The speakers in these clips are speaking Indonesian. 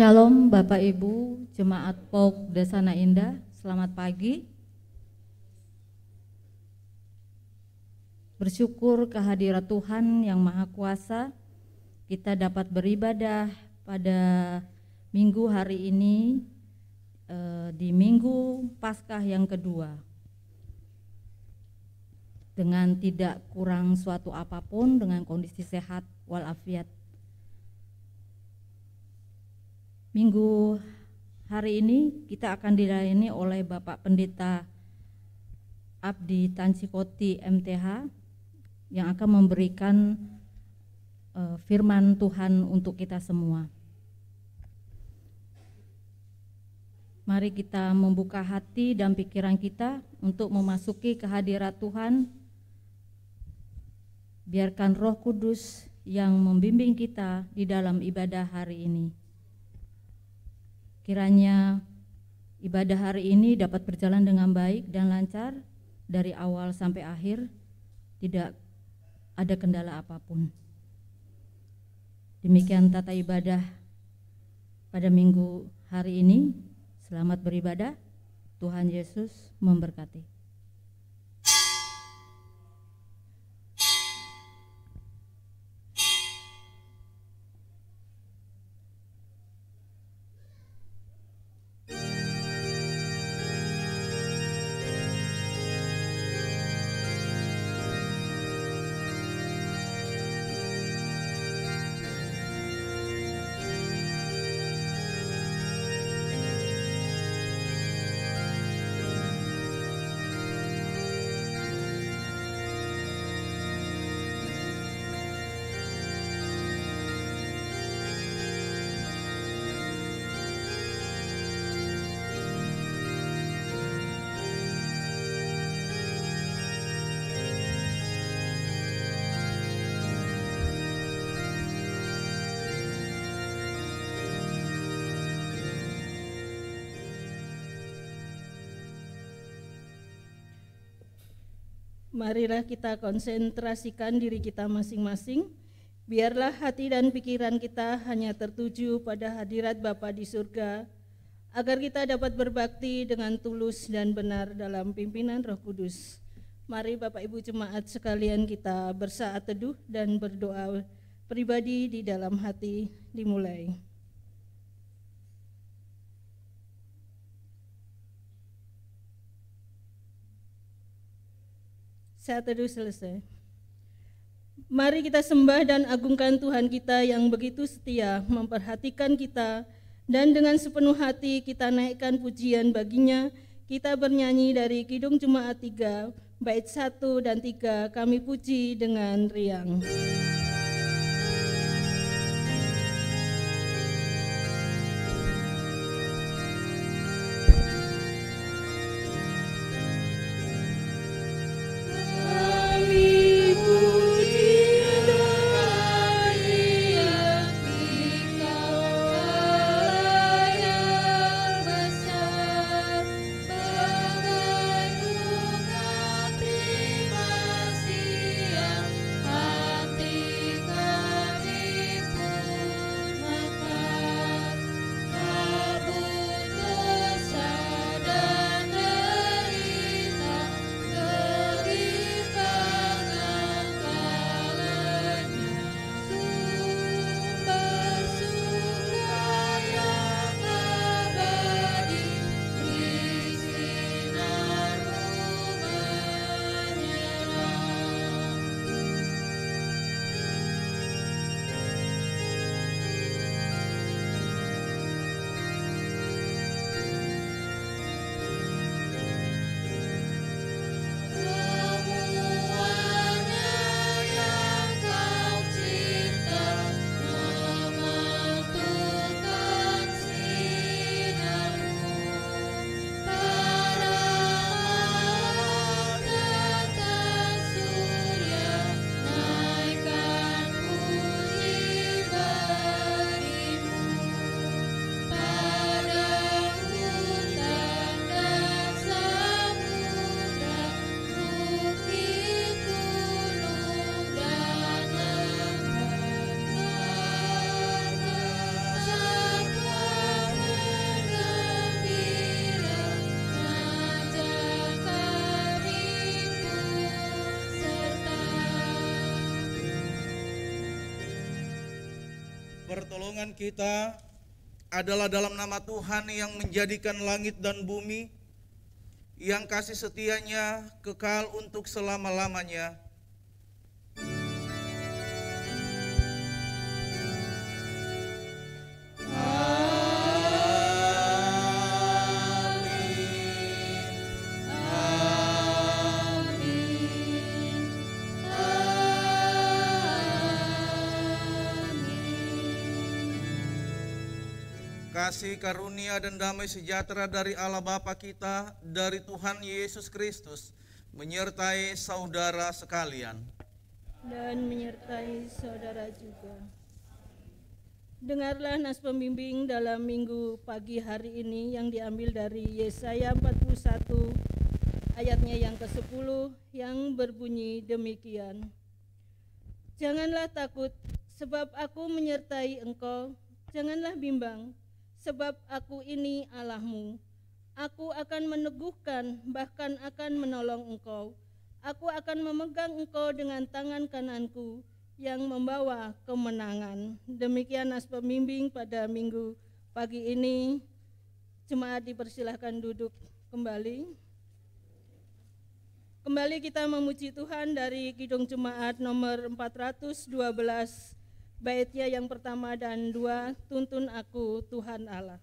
Shalom Bapak Ibu, Jemaat POK Dasana Indah, selamat pagi. Bersyukur kehadirat Tuhan yang Maha Kuasa, kita dapat beribadah pada minggu hari ini, di minggu Paskah yang kedua. Dengan tidak kurang suatu apapun, dengan kondisi sehat walafiat. Minggu hari ini kita akan dilayani oleh Bapak Pendeta Abdi Tancikoti MTH yang akan memberikan firman Tuhan untuk kita semua. Mari kita membuka hati dan pikiran kita untuk memasuki kehadirat Tuhan. Biarkan Roh Kudus yang membimbing kita di dalam ibadah hari ini. Kiranya ibadah hari ini dapat berjalan dengan baik dan lancar dari awal sampai akhir, tidak ada kendala apapun. Demikian tata ibadah pada minggu hari ini. Selamat beribadah, Tuhan Yesus memberkati. Marilah kita konsentrasikan diri kita masing-masing. Biarlah hati dan pikiran kita hanya tertuju pada hadirat Bapa di surga, agar kita dapat berbakti dengan tulus dan benar dalam pimpinan Roh Kudus. Mari Bapak Ibu Jemaat sekalian, kita bersaat teduh dan berdoa pribadi di dalam hati. Dimulai. Saat teduh selesai. Mari kita sembah dan agungkan Tuhan kita yang begitu setia memperhatikan kita, dan dengan sepenuh hati kita naikkan pujian baginya. Kita bernyanyi dari Kidung Jemaat 3, bait 1 dan 3, kami puji dengan riang. Terima kasih yang hati Pertolongan kita adalah dalam nama Tuhan yang menjadikan langit dan bumi, yang kasih setianya kekal untuk selama-lamanya. Kasih karunia dan damai sejahtera dari Allah Bapa kita, dari Tuhan Yesus Kristus, menyertai saudara sekalian. Dan menyertai saudara juga. Dengarlah nas pembimbing dalam minggu pagi hari ini yang diambil dari Yesaya 41 ayatnya yang ke-10 yang berbunyi demikian. Janganlah takut, sebab aku menyertai engkau, janganlah bimbang, sebab aku ini Allahmu. Aku akan meneguhkan, bahkan akan menolong engkau. Aku akan memegang engkau dengan tangan kananku yang membawa kemenangan. Demikian nas pembimbing pada minggu pagi ini. Jemaat dipersilahkan duduk kembali. Kembali kita memuji Tuhan dari Kidung Jemaat nomor 412. Baitnya yang pertama dan 2, tuntun aku Tuhan Allah.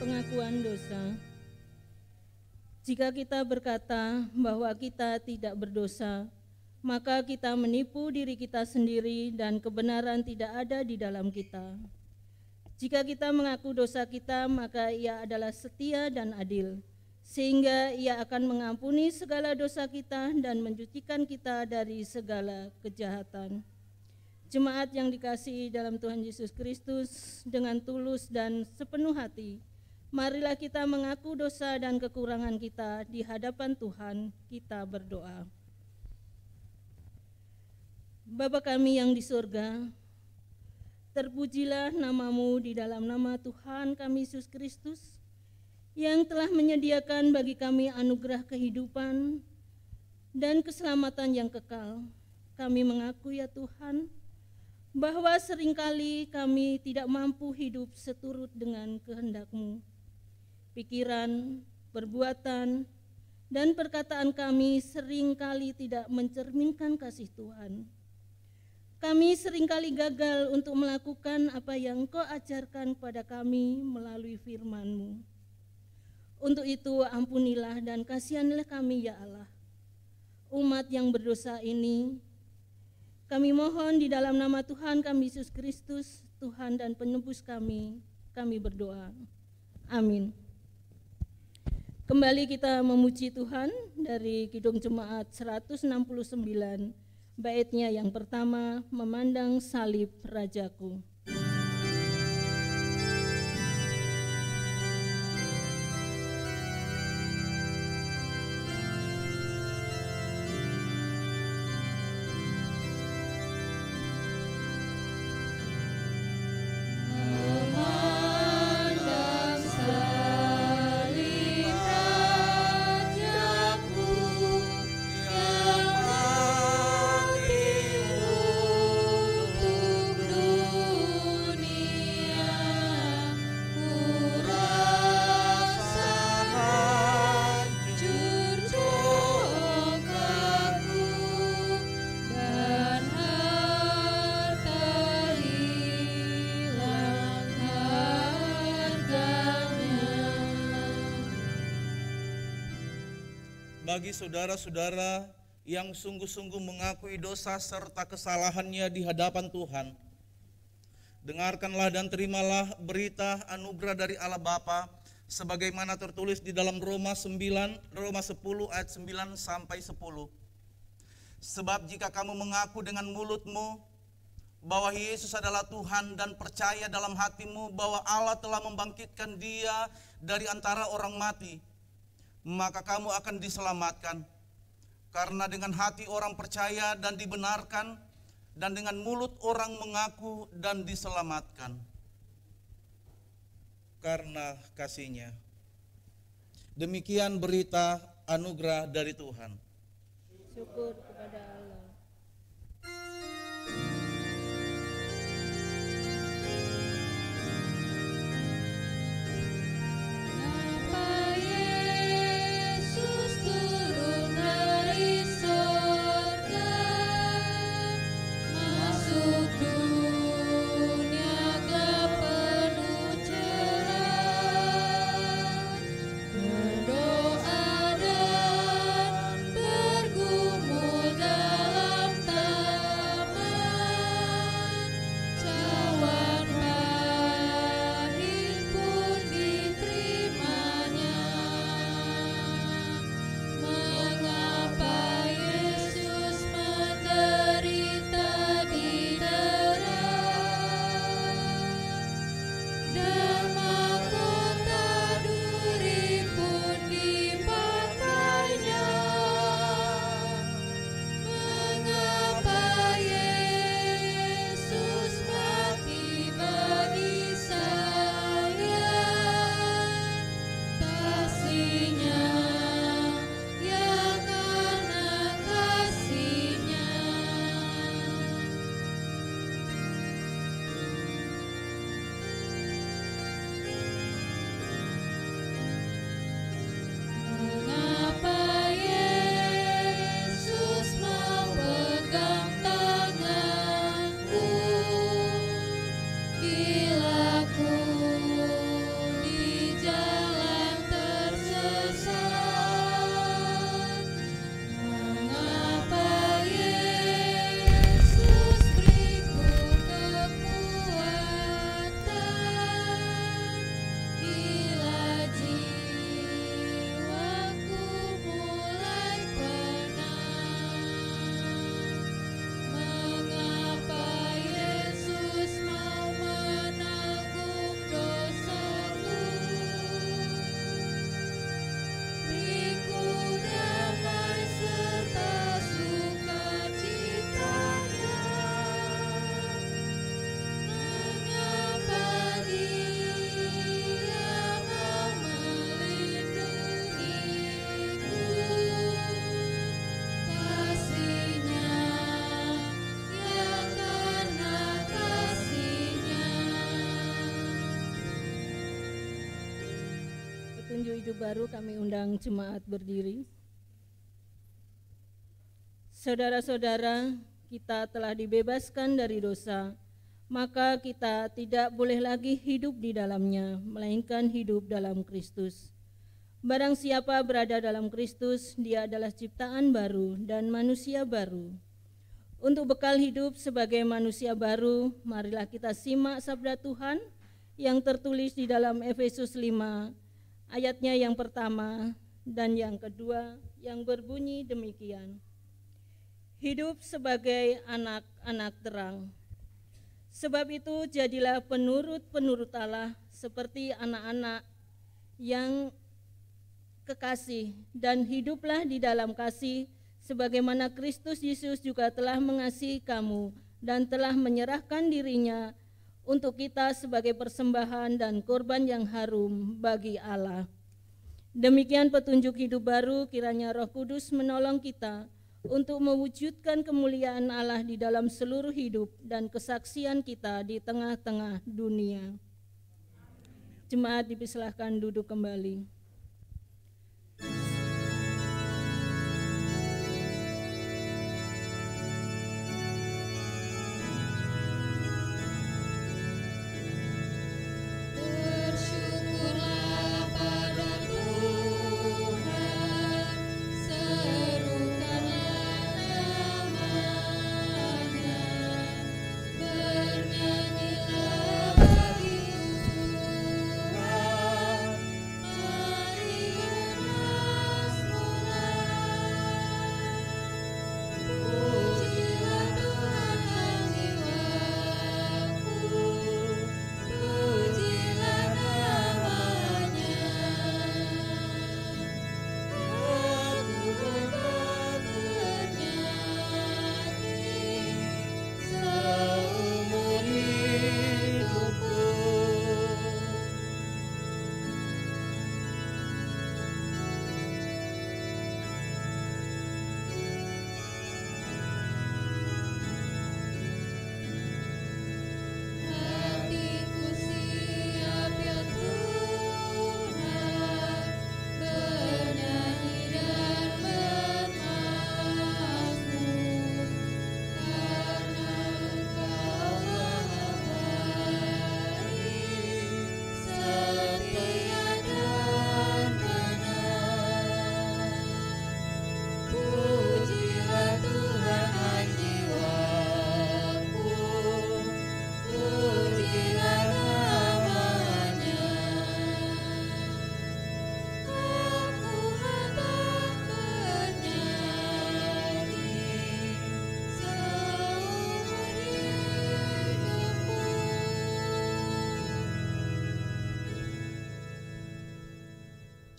Pengakuan dosa. Jika kita berkata bahwa kita tidak berdosa, maka kita menipu diri kita sendiri dan kebenaran tidak ada di dalam kita. Jika kita mengaku dosa kita, maka Ia adalah setia dan adil, sehingga Ia akan mengampuni segala dosa kita dan mencucikan kita dari segala kejahatan. Jemaat yang dikasihi dalam Tuhan Yesus Kristus, dengan tulus dan sepenuh hati, marilah kita mengaku dosa dan kekurangan kita di hadapan Tuhan. Kita berdoa. Bapa kami yang di surga, terpujilah nama-Mu di dalam nama Tuhan kami Yesus Kristus, yang telah menyediakan bagi kami anugerah kehidupan dan keselamatan yang kekal. Kami mengaku ya Tuhan, bahwa seringkali kami tidak mampu hidup seturut dengan kehendak-Mu. Pikiran, perbuatan, dan perkataan kami seringkali tidak mencerminkan kasih Tuhan. Kami seringkali gagal untuk melakukan apa yang Kau ajarkan kepada kami melalui firman-Mu. Untuk itu ampunilah dan kasihanilah kami ya Allah. Umat yang berdosa ini, kami mohon di dalam nama Tuhan kami Yesus Kristus, Tuhan dan penebus kami berdoa. Amin. Kembali kita memuji Tuhan dari Kidung Jemaat 169, baitnya yang pertama, memandang salib Rajaku. bagi saudara-saudara yang sungguh-sungguh mengakui dosa serta kesalahannya di hadapan Tuhan. Dengarkanlah dan terimalah berita anugerah dari Allah Bapa sebagaimana tertulis di dalam Roma 10 ayat 9 sampai 10. Sebab jika kamu mengaku dengan mulutmu bahwa Yesus adalah Tuhan dan percaya dalam hatimu bahwa Allah telah membangkitkan Dia dari antara orang mati, maka kamu akan diselamatkan. Karena dengan hati orang percaya dan dibenarkan, dan dengan mulut orang mengaku dan diselamatkan. Karena kasih-Nya. Demikian berita anugerah dari Tuhan. Syukur kepada Allah. Petunjuk Hidup Baru, kami undang jemaat berdiri. Saudara-saudara, kita telah dibebaskan dari dosa, maka kita tidak boleh lagi hidup di dalamnya, melainkan hidup dalam Kristus. Barang siapa berada dalam Kristus, dia adalah ciptaan baru dan manusia baru. Untuk bekal hidup sebagai manusia baru, marilah kita simak sabda Tuhan yang tertulis di dalam Efesus 5, ayatnya yang pertama dan yang kedua, yang berbunyi demikian. Hidup sebagai anak-anak terang. Sebab itu jadilah penurut-penurut Allah seperti anak-anak yang kekasih, dan hiduplah di dalam kasih sebagaimana Kristus Yesus juga telah mengasihi kamu dan telah menyerahkan dirinya untuk kita sebagai persembahan dan korban yang harum bagi Allah. Demikian petunjuk hidup baru, kiranya Roh Kudus menolong kita untuk mewujudkan kemuliaan Allah di dalam seluruh hidup dan kesaksian kita di tengah-tengah dunia. Jemaat dipersilahkan duduk kembali. Bersyukurlah pada Tuhan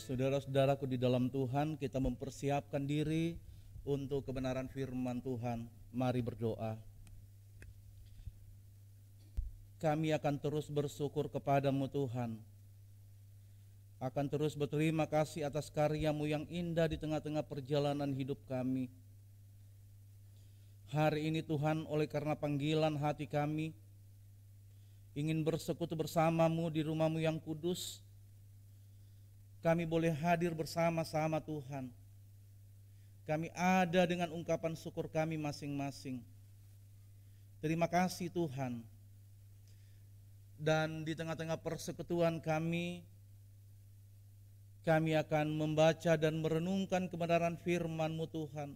Saudara-saudaraku di dalam Tuhan, kita mempersiapkan diri untuk kebenaran firman Tuhan. Mari berdoa. Kami akan terus bersyukur kepadamu Tuhan, akan terus berterima kasih atas karya-Mu yang indah di tengah-tengah perjalanan hidup kami. Hari ini Tuhan, oleh karena panggilan hati kami ingin bersekutu bersama-Mu di rumah-Mu yang kudus, kami boleh hadir bersama-sama Tuhan. Kami ada dengan ungkapan syukur kami masing-masing. Terima kasih Tuhan. Dan di tengah-tengah persekutuan kami akan membaca dan merenungkan kebenaran firman-Mu Tuhan.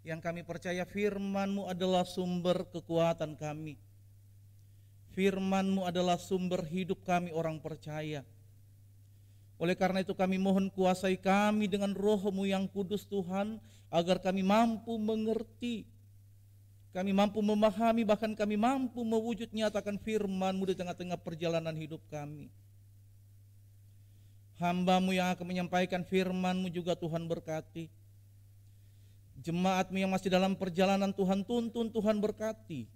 Yang kami percaya firman-Mu adalah sumber kekuatan kami. Firman-Mu adalah sumber hidup kami orang percaya. Oleh karena itu kami mohon kuasai kami dengan Roh-Mu yang kudus Tuhan, agar kami mampu mengerti, kami mampu memahami, bahkan kami mampu mewujud nyatakan firman-Mu di tengah-tengah perjalanan hidup kami. Hamba-Mu yang akan menyampaikan firman-Mu juga Tuhan berkati. Jemaat-Mu yang masih dalam perjalanan Tuhan tuntun, Tuhan berkati.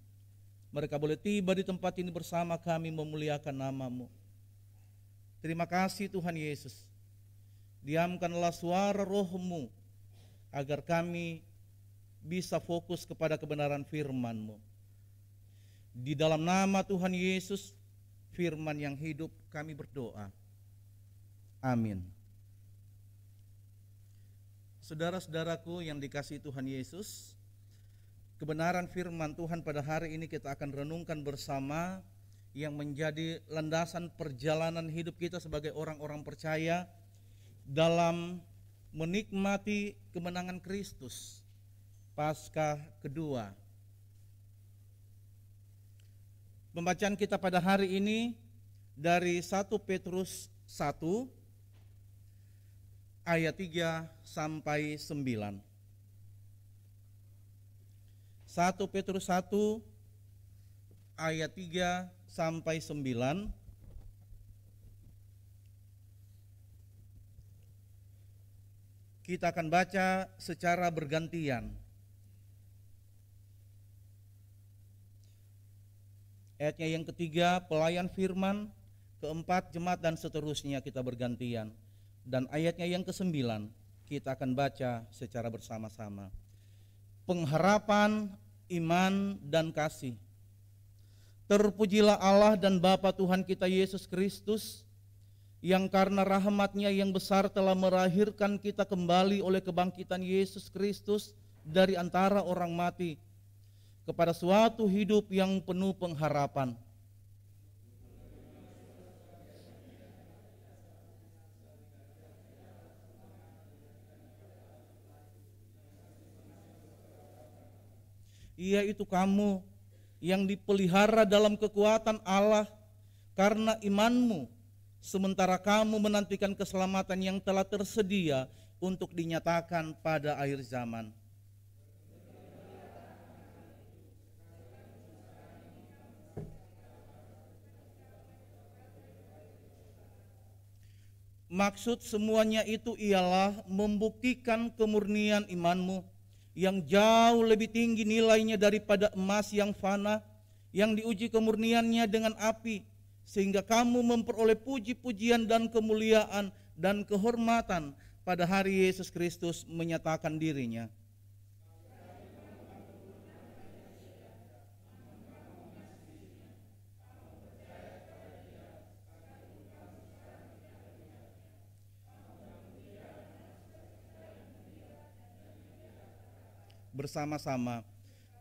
Mereka boleh tiba di tempat ini bersama kami memuliakan nama-Mu. Terima kasih Tuhan Yesus. Diamkanlah suara Roh-Mu agar kami bisa fokus kepada kebenaran firman-Mu. Di dalam nama Tuhan Yesus, firman yang hidup, kami berdoa. Amin. Saudara-saudaraku yang dikasihi Tuhan Yesus, kebenaran firman Tuhan pada hari ini kita akan renungkan bersama, yang menjadi landasan perjalanan hidup kita sebagai orang-orang percaya dalam menikmati kemenangan Kristus Paskah kedua. Pembacaan kita pada hari ini dari 1 Petrus 1 ayat 3 sampai 9. 1 Petrus 1 ayat 3 sampai 9. Kita akan baca secara bergantian. Ayatnya yang ketiga pelayan firman, keempat jemaat, dan seterusnya kita bergantian. Dan ayatnya yang kesembilan kita akan baca secara bersama-sama. Pengharapan, iman, dan kasih. Terpujilah Allah dan Bapa Tuhan kita Yesus Kristus, yang karena rahmat-Nya yang besar telah melahirkan kita kembali oleh kebangkitan Yesus Kristus dari antara orang mati, kepada suatu hidup yang penuh pengharapan. Yaitu kamu yang dipelihara dalam kekuatan Allah karena imanmu, sementara kamu menantikan keselamatan yang telah tersedia untuk dinyatakan pada akhir zaman. Maksud semuanya itu ialah membuktikan kemurnian imanmu yang jauh lebih tinggi nilainya daripada emas yang fana, yang diuji kemurniannya dengan api, sehingga kamu memperoleh puji-pujian dan kemuliaan dan kehormatan pada hari Yesus Kristus menyatakan dirinya. Bersama-sama,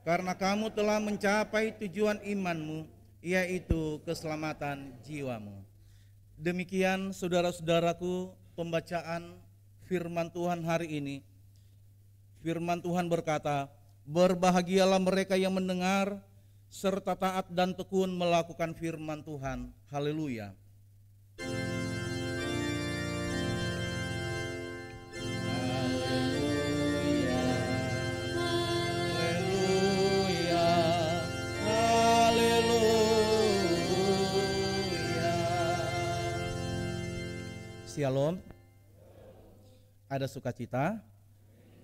karena kamu telah mencapai tujuan imanmu, yaitu keselamatan jiwamu. Demikian saudara-saudaraku pembacaan firman Tuhan hari ini. Firman Tuhan berkata, berbahagialah mereka yang mendengar serta taat dan tekun melakukan firman Tuhan. Haleluya. Shalom. Ada sukacita?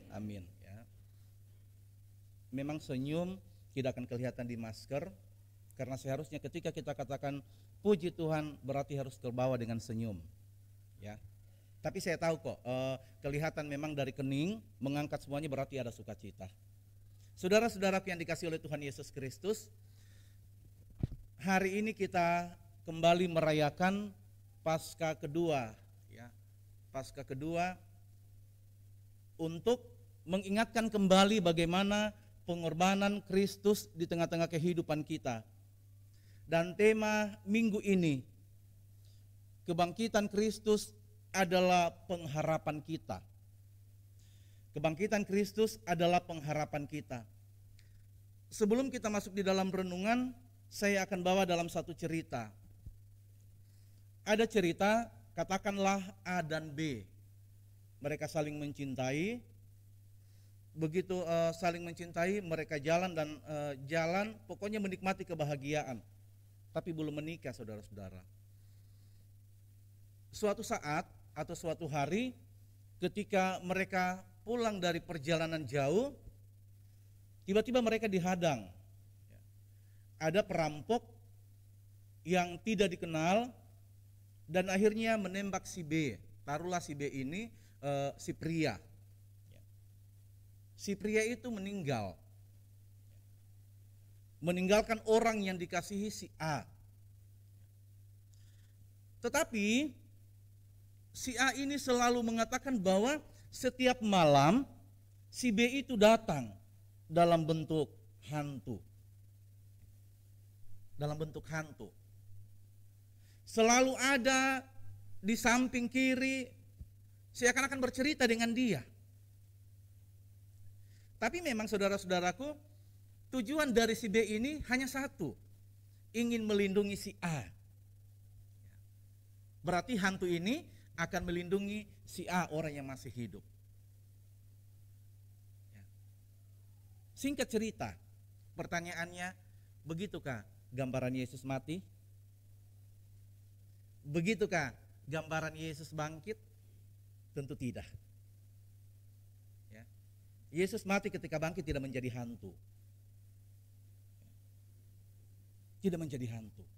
Amin. Ya. Memang senyum tidak akan kelihatan di masker, karena seharusnya ketika kita katakan puji Tuhan berarti harus terbawa dengan senyum. Ya. Tapi saya tahu kok, kelihatan memang dari kening, mengangkat semuanya berarti ada sukacita. Saudara-saudaraku yang dikasihi oleh Tuhan Yesus Kristus, hari ini kita kembali merayakan Paskah kedua, ya. Paskah kedua untuk mengingatkan kembali bagaimana pengorbanan Kristus di tengah-tengah kehidupan kita. Dan tema minggu ini, kebangkitan Kristus adalah pengharapan kita. Kebangkitan Kristus adalah pengharapan kita. Sebelum kita masuk di dalam renungan, saya akan bawa dalam satu cerita. Ada cerita, katakanlah A dan B. Mereka saling mencintai. Begitu saling mencintai, mereka jalan dan jalan, pokoknya menikmati kebahagiaan. Tapi belum menikah, saudara-saudara. Suatu saat atau suatu hari, ketika mereka pulang dari perjalanan jauh, tiba-tiba mereka dihadang. Ada perampok yang tidak dikenal dan akhirnya menembak si B. Taruhlah si B ini si pria. Si pria itu meninggal. Meninggalkan orang yang dikasihi si A. Tetapi si A ini selalu mengatakan bahwa setiap malam si B itu datang dalam bentuk hantu. Dalam bentuk hantu. Selalu ada di samping kiri, seakan-akan bercerita dengan dia. Tapi memang saudara-saudaraku, tujuan dari si B ini hanya satu, ingin melindungi si A. Berarti hantu ini akan melindungi si A, orang yang masih hidup. Singkat cerita, pertanyaannya, begitukah gambaran Yesus mati? Begitukah gambaran Yesus bangkit? Tentu tidak. Ya. Yesus mati ketika bangkit tidak menjadi hantu. Tidak menjadi hantu.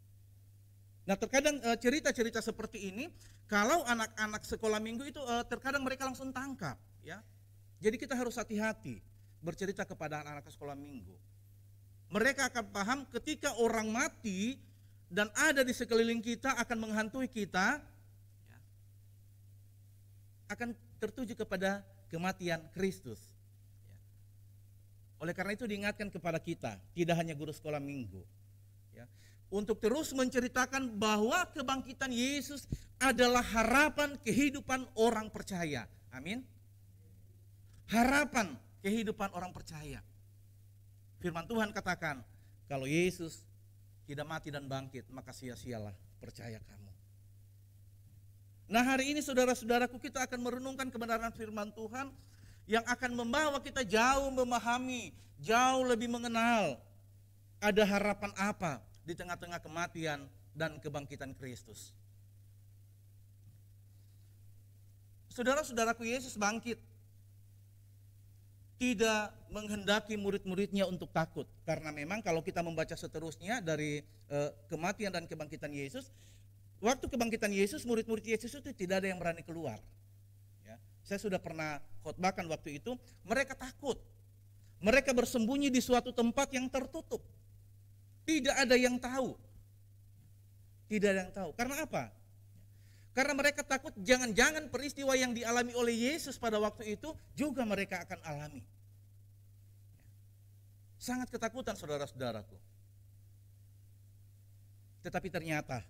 Nah, terkadang cerita-cerita seperti ini, kalau anak-anak sekolah minggu itu terkadang mereka langsung tangkap, ya. Jadi kita harus hati-hati bercerita kepada anak-anak sekolah minggu. Mereka akan paham ketika orang mati dan ada di sekeliling kita akan menghantui kita, ya, akan tertuju kepada kematian Kristus. Ya. Oleh karena itu diingatkan kepada kita, tidak hanya guru sekolah minggu, ya, untuk terus menceritakan bahwa kebangkitan Yesus adalah harapan kehidupan orang percaya. Amin. Harapan kehidupan orang percaya. Firman Tuhan katakan, kalau Yesus tidak mati dan bangkit, maka sia-sialah percaya kamu. Nah, hari ini saudara-saudaraku, kita akan merenungkan kebenaran firman Tuhan yang akan membawa kita jauh memahami, jauh lebih mengenal ada harapan apa di tengah-tengah kematian dan kebangkitan Kristus. Saudara-saudaraku, Yesus bangkit tidak menghendaki murid-muridnya untuk takut, karena memang kalau kita membaca seterusnya dari kematian dan kebangkitan Yesus, waktu kebangkitan Yesus, murid-murid Yesus itu tidak ada yang berani keluar. Ya, saya sudah pernah khotbahkan waktu itu, mereka takut, mereka bersembunyi di suatu tempat yang tertutup, tidak ada yang tahu, tidak ada yang tahu. Karena apa? Karena mereka takut jangan-jangan peristiwa yang dialami oleh Yesus pada waktu itu juga mereka akan alami. Sangat ketakutan saudara-saudaraku. Tetapi ternyata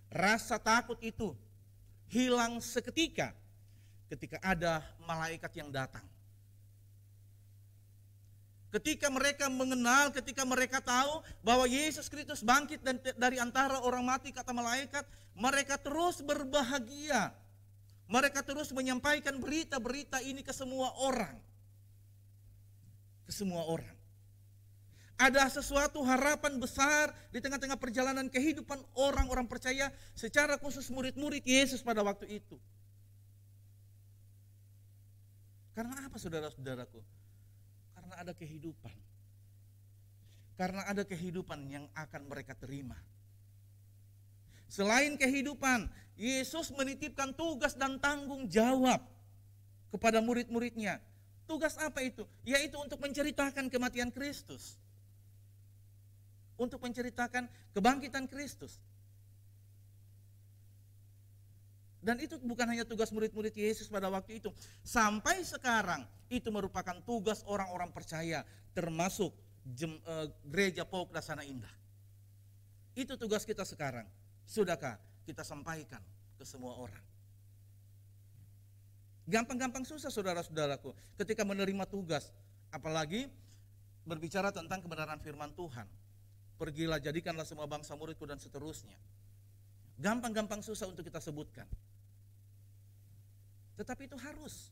rasa takut itu hilang seketika ketika ada malaikat yang datang. Ketika mereka mengenal, ketika mereka tahu bahwa Yesus Kristus bangkit dari antara orang mati, kata malaikat, mereka terus berbahagia. Mereka terus menyampaikan berita-berita ini ke semua orang. Ke semua orang. Ada sesuatu harapan besar di tengah-tengah perjalanan kehidupan orang-orang percaya, secara khusus murid-murid Yesus pada waktu itu. Karena apa saudara-saudaraku? Karena ada kehidupan. Karena ada kehidupan yang akan mereka terima. Selain kehidupan, Yesus menitipkan tugas dan tanggung jawab kepada murid-muridnya. Tugas apa itu? Yaitu untuk menceritakan kematian Kristus. Untuk menceritakan kebangkitan Kristus. Dan itu bukan hanya tugas murid-murid Yesus pada waktu itu. Sampai sekarang itu merupakan tugas orang-orang percaya, termasuk gereja Pauk Dasana Indah. Itu tugas kita sekarang. Sudahkah kita sampaikan ke semua orang? Gampang-gampang susah saudara-saudaraku ketika menerima tugas. Apalagi berbicara tentang kebenaran firman Tuhan. Pergilah jadikanlah semua bangsa muridku dan seterusnya. Gampang-gampang susah untuk kita sebutkan. Tetapi itu harus.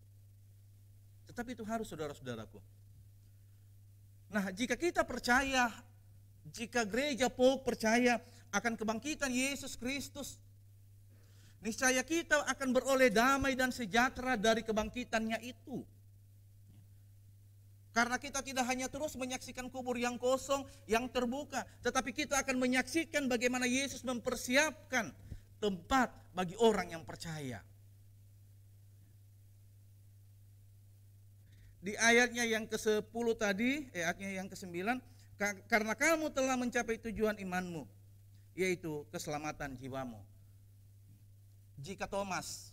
Saudara-saudaraku. Nah, jika kita percaya, jika gereja Pauk percaya akan kebangkitan Yesus Kristus, niscaya kita akan beroleh damai dan sejahtera dari kebangkitannya itu. Karena kita tidak hanya terus menyaksikan kubur yang kosong, yang terbuka, tetapi kita akan menyaksikan bagaimana Yesus mempersiapkan tempat bagi orang yang percaya. Di ayatnya yang ke-10 tadi, ayatnya yang ke-9, karena kamu telah mencapai tujuan imanmu, yaitu keselamatan jiwamu. Jika Thomas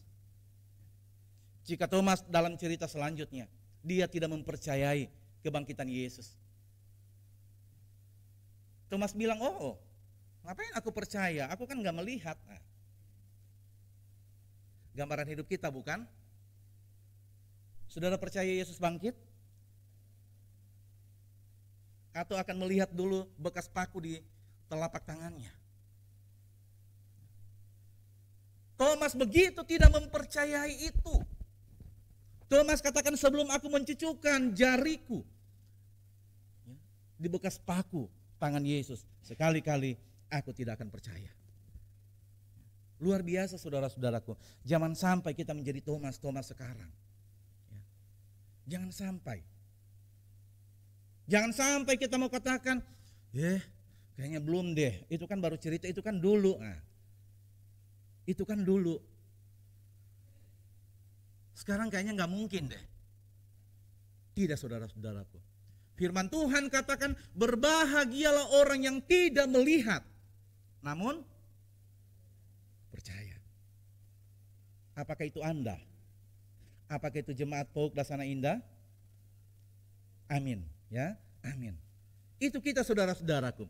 dalam cerita selanjutnya, dia tidak mempercayai kebangkitan Yesus. Thomas bilang, ngapain aku percaya? Aku kan gak melihat. Nah, gambaran hidup kita bukan? Saudara percaya Yesus bangkit? Atau akan melihat dulu bekas paku di telapak tangannya? Thomas begitu tidak mempercayai itu. Thomas katakan, sebelum aku mencucukkan jariku di bekas paku tangan Yesus, sekali-kali aku tidak akan percaya. Luar biasa saudara-saudaraku. Jangan sampai kita menjadi Thomas sekarang. Jangan sampai kita mau katakan, kayaknya belum deh, itu kan baru cerita, itu kan dulu. Nah, itu kan dulu. Sekarang kayaknya gak mungkin deh. Tidak saudara-saudaraku. Firman Tuhan katakan, berbahagialah orang yang tidak melihat, namun percaya. Apakah itu Anda? Apakah itu jemaat Pauk Dasana Indah? Amin, ya, amin. Itu kita saudara-saudaraku.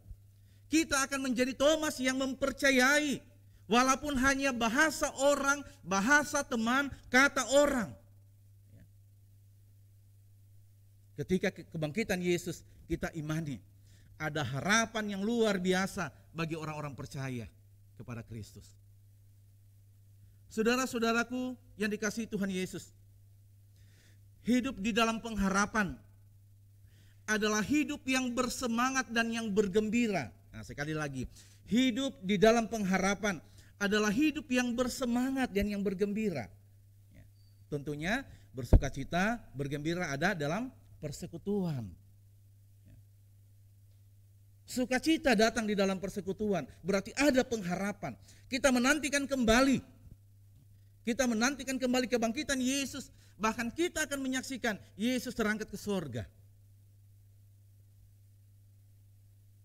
Kita akan menjadi Thomas yang mempercayai, walaupun hanya bahasa orang, bahasa teman, kata orang. Ketika kebangkitan Yesus kita imani, ada harapan yang luar biasa bagi orang-orang percaya kepada Kristus. Saudara-saudaraku yang dikasihi Tuhan Yesus, hidup di dalam pengharapan adalah hidup yang bersemangat dan yang bergembira. Nah, sekali lagi, hidup di dalam pengharapan adalah hidup yang bersemangat dan yang bergembira. Tentunya bersukacita, bergembira ada dalam persekutuan. Sukacita datang di dalam persekutuan, berarti ada pengharapan. Kita menantikan kembali kebangkitan Yesus. Bahkan kita akan menyaksikan Yesus terangkat ke surga.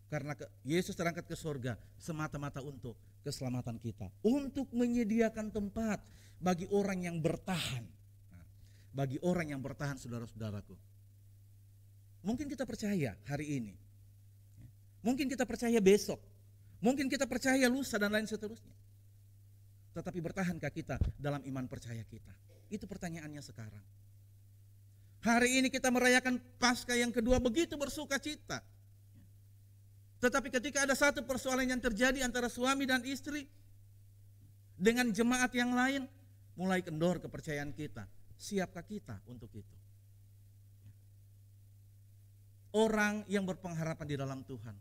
Karena Yesus terangkat ke surga semata-mata untuk keselamatan kita. Untuk menyediakan tempat bagi orang yang bertahan. Bagi orang yang bertahan saudara-saudaraku. Mungkin kita percaya hari ini. Mungkin kita percaya besok. Mungkin kita percaya lusa dan lain seterusnya. Tetapi bertahankah kita dalam iman percaya kita? Itu pertanyaannya sekarang. Hari ini kita merayakan Paskah yang kedua begitu bersuka cita. Tetapi ketika ada satu persoalan yang terjadi antara suami dan istri dengan jemaat yang lain, mulai kendor kepercayaan kita. Siapkah kita untuk itu? Orang yang berpengharapan di dalam Tuhan,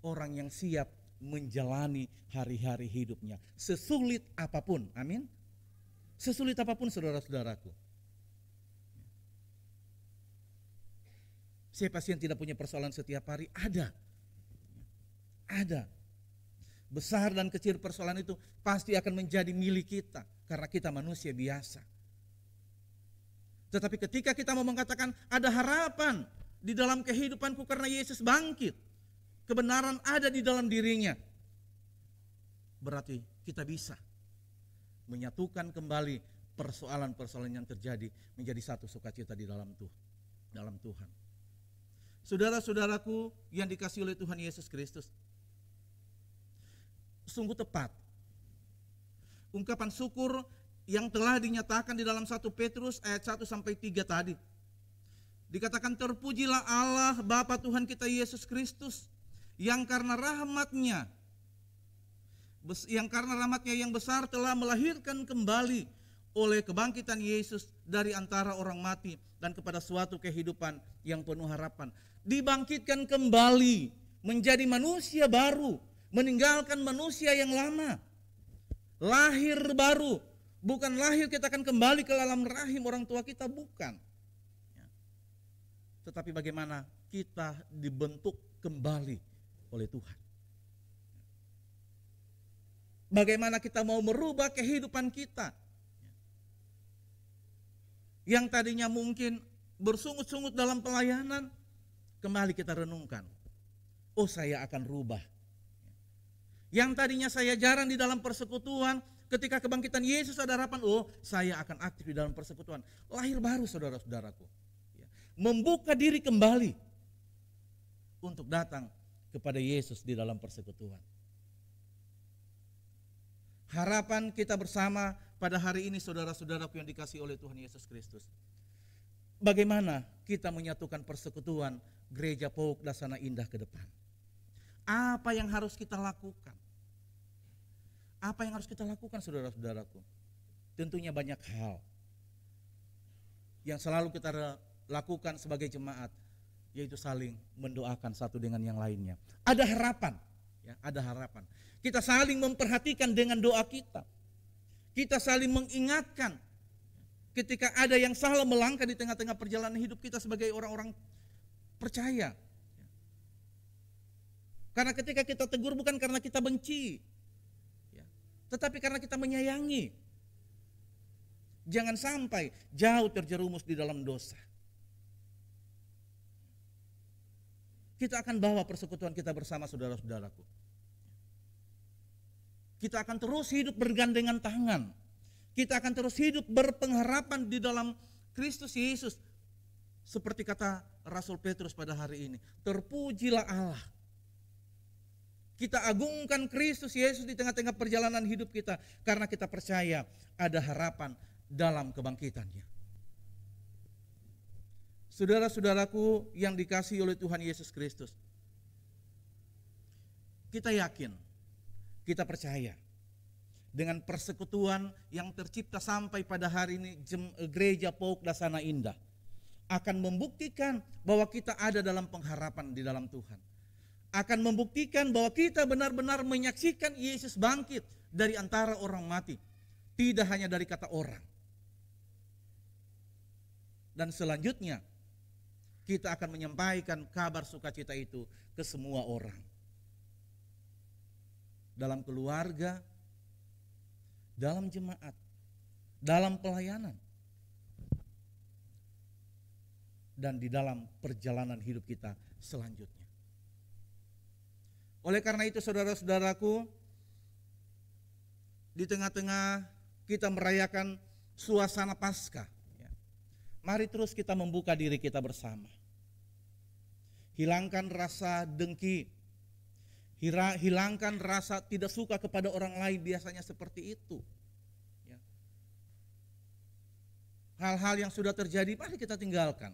orang yang siap menjalani hari-hari hidupnya sesulit apapun, amin. Sesulit apapun saudara-saudaraku. Siapa sih yang tidak punya persoalan setiap hari? Ada. Ada. Besar dan kecil persoalan itu pasti akan menjadi milik kita karena kita manusia biasa. Tetapi ketika kita mau mengatakan ada harapan di dalam kehidupanku karena Yesus bangkit, kebenaran ada di dalam dirinya, berarti kita bisa menyatukan kembali persoalan-persoalan yang terjadi menjadi satu sukacita di dalam Tuhan. Saudara-saudaraku yang dikasihi oleh Tuhan Yesus Kristus, sungguh tepat ungkapan syukur yang telah dinyatakan di dalam 1 Petrus ayat 1 sampai 3 tadi. Dikatakan, terpujilah Allah Bapa Tuhan kita Yesus Kristus yang karena rahmatnya yang besar telah melahirkan kembali oleh kebangkitan Yesus dari antara orang mati dan kepada suatu kehidupan yang penuh harapan. Dibangkitkan kembali menjadi manusia baru, meninggalkan manusia yang lama. Lahir baru, bukan lahir kita akan kembali ke dalam rahim orang tua kita, bukan. Tetapi bagaimana kita dibentuk kembali oleh Tuhan. Bagaimana kita mau merubah kehidupan kita. Yang tadinya mungkin bersungut-sungut dalam pelayanan, kembali kita renungkan. Oh, saya akan rubah. Yang tadinya saya jarang di dalam persekutuan, ketika kebangkitan Yesus ada harapan, oh saya akan aktif di dalam persekutuan. Lahir baru saudara-saudaraku. Membuka diri kembali untuk datang kepada Yesus di dalam persekutuan. Harapan kita bersama pada hari ini saudara-saudaraku yang dikasihi oleh Tuhan Yesus Kristus. Bagaimana kita menyatukan persekutuan Gereja Pauk Dasana Indah ke depan? Apa yang harus kita lakukan? Apa yang harus kita lakukan saudara-saudaraku? Tentunya banyak hal yang selalu kita lakukan sebagai jemaat, yaitu saling mendoakan satu dengan yang lainnya. Ada harapan, ya, ada harapan. Kita saling memperhatikan dengan doa kita. Kita saling mengingatkan ketika ada yang salah melangkah di tengah-tengah perjalanan hidup kita sebagai orang-orang percaya. Karena ketika kita tegur bukan karena kita benci, tetapi karena kita menyayangi. Jangan sampai jauh terjerumus di dalam dosa. Kita akan bawa persekutuan kita bersama saudara-saudaraku. Kita akan terus hidup bergandengan tangan. Kita akan terus hidup berpengharapan di dalam Kristus Yesus. Seperti kata Rasul Petrus pada hari ini, terpujilah Allah. Kita agungkan Kristus Yesus di tengah-tengah perjalanan hidup kita karena kita percaya ada harapan dalam kebangkitannya. Saudara-saudaraku yang dikasihi oleh Tuhan Yesus Kristus, kita yakin, kita percaya dengan persekutuan yang tercipta sampai pada hari ini Gereja Pauk Dasana Indah akan membuktikan bahwa kita ada dalam pengharapan di dalam Tuhan. Akan membuktikan bahwa kita benar-benar menyaksikan Yesus bangkit dari antara orang mati. Tidak hanya dari kata orang. Dan selanjutnya kita akan menyampaikan kabar sukacita itu ke semua orang. Dalam keluarga, dalam jemaat, dalam pelayanan, dan di dalam perjalanan hidup kita selanjutnya. Oleh karena itu saudara-saudaraku, di tengah-tengah kita merayakan suasana Paskah, mari terus kita membuka diri kita bersama. Hilangkan rasa dengki, hilangkan rasa tidak suka kepada orang lain, biasanya seperti itu. Hal-hal yang sudah terjadi mari kita tinggalkan.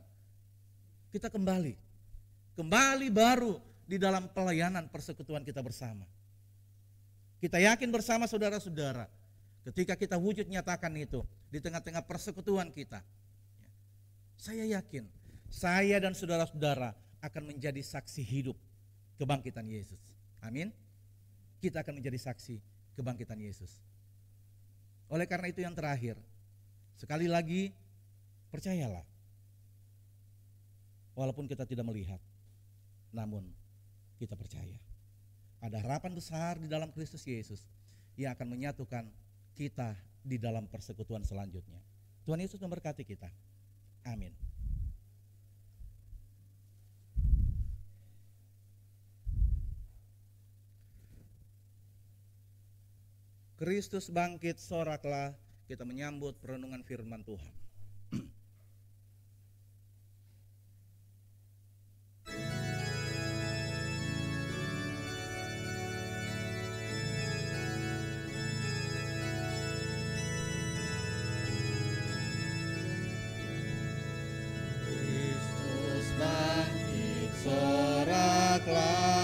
Kita kembali baru di dalam pelayanan persekutuan kita bersama. Kita yakin bersama saudara-saudara, ketika kita wujud nyatakan itu di tengah-tengah persekutuan kita, saya yakin saya dan saudara-saudara akan menjadi saksi hidup kebangkitan Yesus. Amin. Kita akan menjadi saksi kebangkitan Yesus. Oleh karena itu yang terakhir, sekali lagi percayalah, walaupun kita tidak melihat, namun kita percaya. Ada harapan besar di dalam Kristus Yesus yang akan menyatukan kita di dalam persekutuan selanjutnya. Tuhan Yesus memberkati kita. Amin. Kristus bangkit, soraklah, kita menyambut perenungan firman Tuhan. Kristus bangkit, soraklah.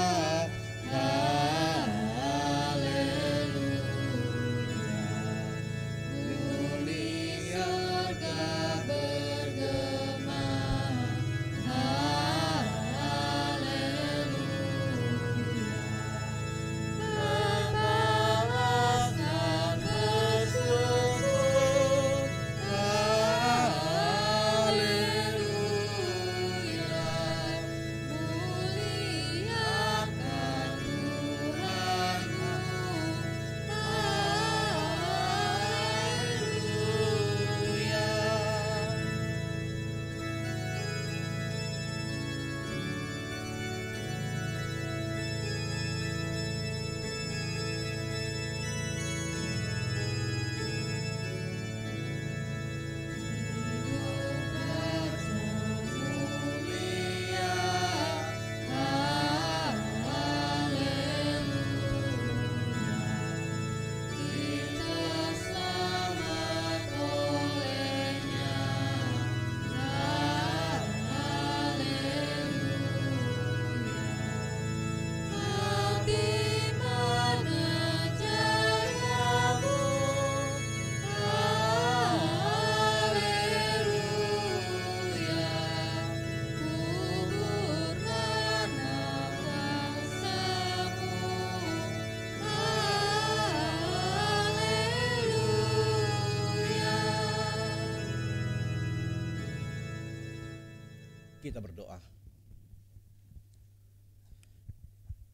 Kita berdoa.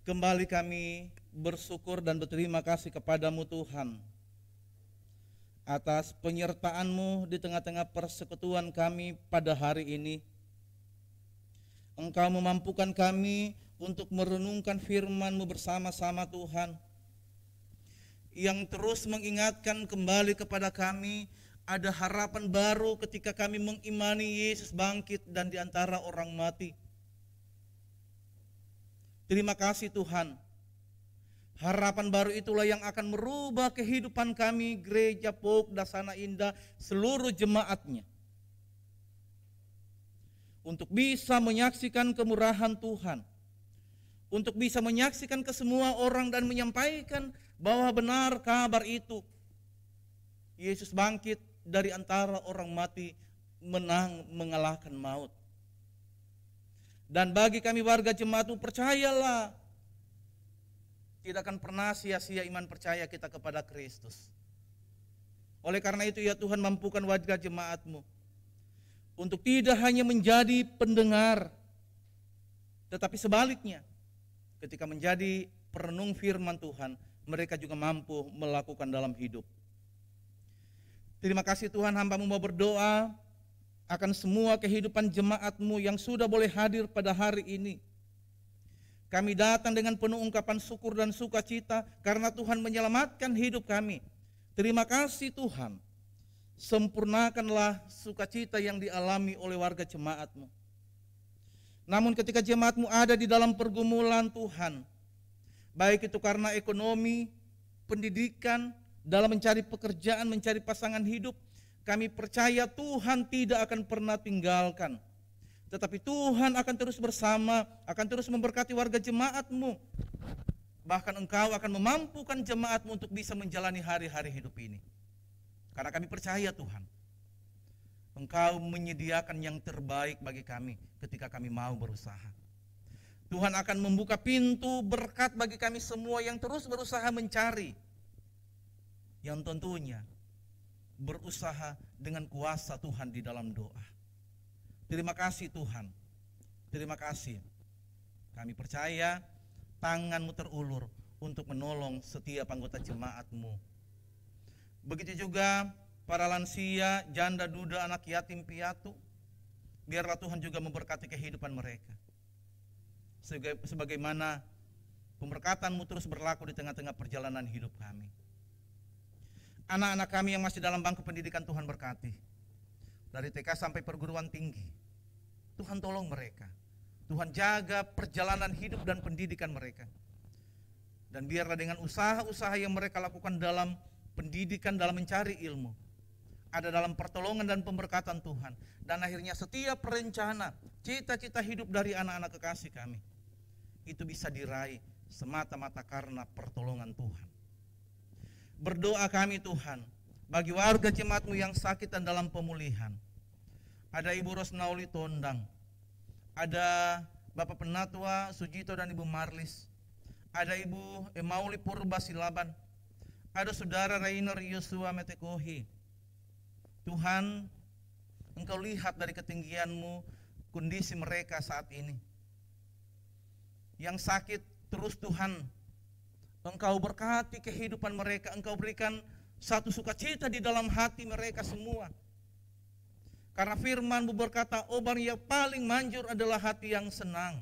Kembali kami bersyukur dan berterima kasih kepadamu Tuhan atas penyertaan-Mu di tengah-tengah persekutuan kami pada hari ini. Engkau memampukan kami untuk merenungkan firman-Mu bersama-sama Tuhan, yang terus mengingatkan kembali kepada kami ada harapan baru ketika kami mengimani Yesus bangkit dan di antara orang mati. Terima kasih Tuhan. Harapan baru itulah yang akan merubah kehidupan kami, Gereja Pok Dasana Indah, seluruh jemaatnya, untuk bisa menyaksikan kemurahan Tuhan, untuk bisa menyaksikan ke semua orang dan menyampaikan bahwa benar kabar itu. Yesus bangkit dari antara orang mati, menang mengalahkan maut. Dan bagi kami warga jemaat, percayalah, tidak akan pernah sia-sia iman percaya kita kepada Kristus. Oleh karena itu ya Tuhan, mampukan warga jemaat-Mu untuk tidak hanya menjadi pendengar, tetapi sebaliknya, ketika menjadi perenung firman Tuhan, mereka juga mampu melakukan dalam hidup. Terima kasih Tuhan, hamba-Mu mau berdoa akan semua kehidupan jemaat-Mu yang sudah boleh hadir pada hari ini. Kami datang dengan penuh ungkapan syukur dan sukacita karena Tuhan menyelamatkan hidup kami. Terima kasih Tuhan, sempurnakanlah sukacita yang dialami oleh warga jemaat-Mu. Namun ketika jemaat-Mu ada di dalam pergumulan Tuhan, baik itu karena ekonomi, pendidikan, dalam mencari pekerjaan, mencari pasangan hidup, kami percaya Tuhan tidak akan pernah tinggalkan. Tetapi Tuhan akan terus bersama, akan terus memberkati warga jemaat-Mu. Bahkan Engkau akan memampukan jemaat-Mu untuk bisa menjalani hari-hari hidup ini. Karena kami percaya Tuhan, Engkau menyediakan yang terbaik bagi kami ketika kami mau berusaha. Tuhan akan membuka pintu berkat bagi kami semua yang terus berusaha mencari, yang tentunya berusaha dengan kuasa Tuhan di dalam doa. Terima kasih Tuhan, Terima kasih. Kami percaya tangan-Mu terulur untuk menolong setiap anggota jemaat-Mu. Begitu juga para lansia, janda, duda, anak yatim piatu. Biarlah Tuhan juga memberkati kehidupan mereka. Sebagaimana pemberkatan-Mu terus berlaku di tengah-tengah perjalanan hidup kami. Anak-anak kami yang masih dalam bangku pendidikan Tuhan berkati. Dari TK sampai perguruan tinggi. Tuhan tolong mereka. Tuhan jaga perjalanan hidup dan pendidikan mereka. Dan biarlah dengan usaha-usaha yang mereka lakukan dalam pendidikan, dalam mencari ilmu, ada dalam pertolongan dan pemberkatan Tuhan. Dan akhirnya setiap rencana, cita-cita hidup dari anak-anak kekasih kami, itu bisa diraih semata-mata karena pertolongan Tuhan. Berdoa kami Tuhan, bagi warga jemaat-Mu yang sakit dan dalam pemulihan. Ada Ibu Rosnauli Tondang, ada Bapak Penatua Sujito dan Ibu Marlis, ada Ibu Emauli Purba Silaban, ada Saudara Rainer Yosua Metekohi. Tuhan, Engkau lihat dari ketinggian-Mu kondisi mereka saat ini. Yang sakit terus Tuhan, Engkau berkati kehidupan mereka, Engkau berikan satu sukacita di dalam hati mereka semua. Karena firman-Mu berkata, obat yang paling manjur adalah hati yang senang.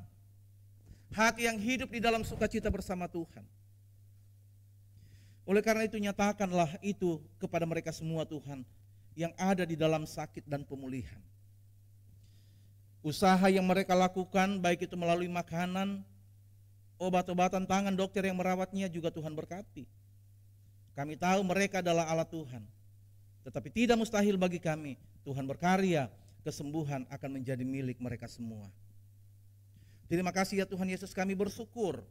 Hati yang hidup di dalam sukacita bersama Tuhan. Oleh karena itu nyatakanlah itu kepada mereka semua Tuhan, yang ada di dalam sakit dan pemulihan. Usaha yang mereka lakukan, baik itu melalui makanan, obat-obatan, tangan dokter yang merawatnya juga Tuhan berkati. Kami tahu mereka adalah alat Tuhan. Tetapi tidak mustahil bagi kami, Tuhan berkarya, kesembuhan akan menjadi milik mereka semua. Terima kasih ya Tuhan Yesus, kami bersyukur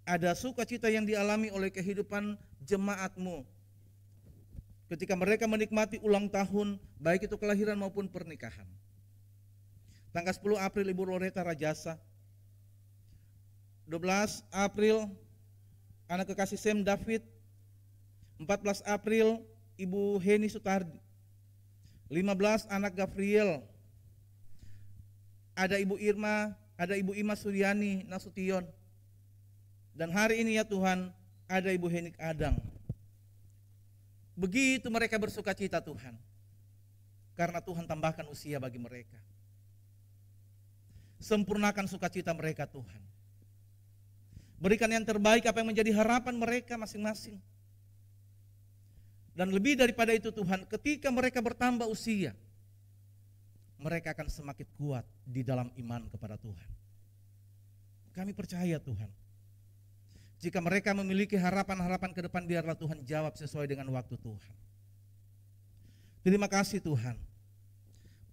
ada sukacita yang dialami oleh kehidupan jemaat-Mu ketika mereka menikmati ulang tahun, baik itu kelahiran maupun pernikahan. Tanggal 10 April Ibu Loreta Rajasa, 12 April anak kekasih Sam David, 14 April Ibu Heni Sutardi, 15 anak Gabriel, ada Ibu Irma, ada Ibu Ima Suryani Nasution, dan hari ini ya Tuhan ada Ibu Henik Adang. Begitu mereka bersukacita Tuhan, karena Tuhan tambahkan usia bagi mereka. Sempurnakan sukacita mereka Tuhan. Berikan yang terbaik apa yang menjadi harapan mereka masing-masing. Dan lebih daripada itu Tuhan, ketika mereka bertambah usia, mereka akan semakin kuat di dalam iman kepada Tuhan. Kami percaya Tuhan, jika mereka memiliki harapan-harapan ke depan, biarlah Tuhan jawab sesuai dengan waktu Tuhan. Terima kasih Tuhan.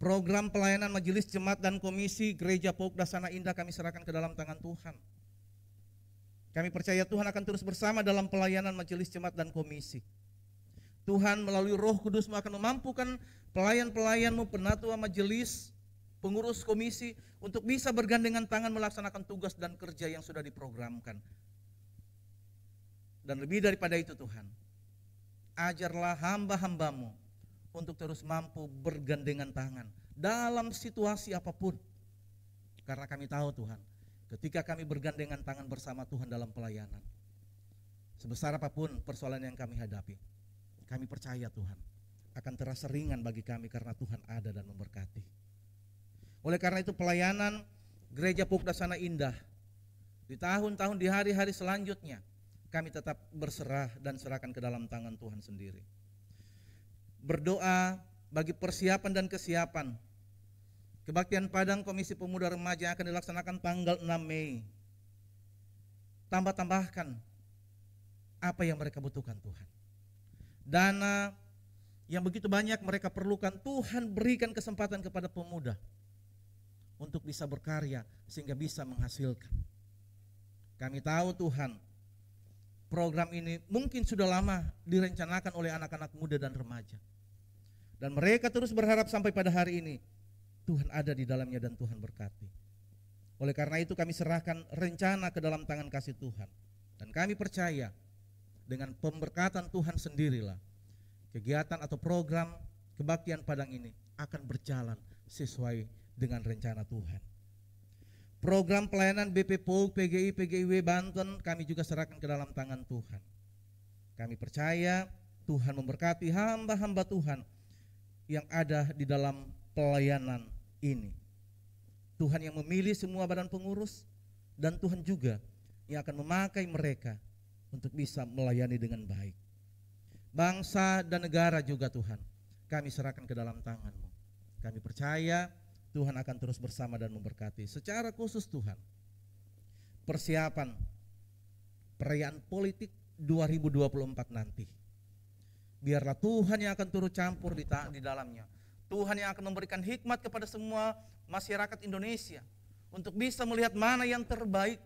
Program pelayanan majelis jemaat dan komisi Gereja Pokda Sana Indah kami serahkan ke dalam tangan Tuhan. Kami percaya Tuhan akan terus bersama dalam pelayanan majelis jemaat dan komisi. Tuhan melalui Roh Kudus-Mu akan memampukan pelayan-pelayan-Mu, penatua majelis, pengurus komisi untuk bisa bergandengan tangan melaksanakan tugas dan kerja yang sudah diprogramkan. Dan lebih daripada itu Tuhan, ajarlah hamba-hamba-Mu untuk terus mampu bergandengan tangan dalam situasi apapun. Karena kami tahu Tuhan, ketika kami bergandengan tangan bersama Tuhan dalam pelayanan, sebesar apapun persoalan yang kami hadapi, kami percaya Tuhan akan terasa ringan bagi kami karena Tuhan ada dan memberkati. Oleh karena itu pelayanan Gereja Pokda Sana Indah di tahun-tahun, di hari-hari selanjutnya, kami tetap berserah dan serahkan ke dalam tangan Tuhan sendiri. Berdoa bagi persiapan dan kesiapan kebaktian Padang Komisi Pemuda Remaja yang akan dilaksanakan tanggal 6 Mei. Tambahkan apa yang mereka butuhkan Tuhan. Dana yang begitu banyak mereka perlukan, Tuhan berikan kesempatan kepada pemuda untuk bisa berkarya sehingga bisa menghasilkan. Kami tahu Tuhan, program ini mungkin sudah lama direncanakan oleh anak-anak muda dan remaja. Dan mereka terus berharap sampai pada hari ini Tuhan ada di dalamnya dan Tuhan berkati. Oleh karena itu kami serahkan rencana ke dalam tangan kasih Tuhan. Dan kami percaya dengan pemberkatan Tuhan sendirilah kegiatan atau program kebaktian Padang ini akan berjalan sesuai dengan rencana Tuhan. Program pelayanan BP POG, PGI, PGIW Banten kami juga serahkan ke dalam tangan Tuhan. Kami percaya Tuhan memberkati hamba-hamba Tuhan yang ada di dalam pelayanan ini. Tuhan yang memilih semua badan pengurus, dan Tuhan juga yang akan memakai mereka untuk bisa melayani dengan baik. Bangsa dan negara juga Tuhan, kami serahkan ke dalam tangan-Mu. Kami percaya Tuhan akan terus bersama dan memberkati. Secara khusus Tuhan, persiapan perayaan politik 2024 nanti, biarlah Tuhan yang akan turut campur di dalamnya. Tuhan yang akan memberikan hikmat kepada semua masyarakat Indonesia untuk bisa melihat mana yang terbaik,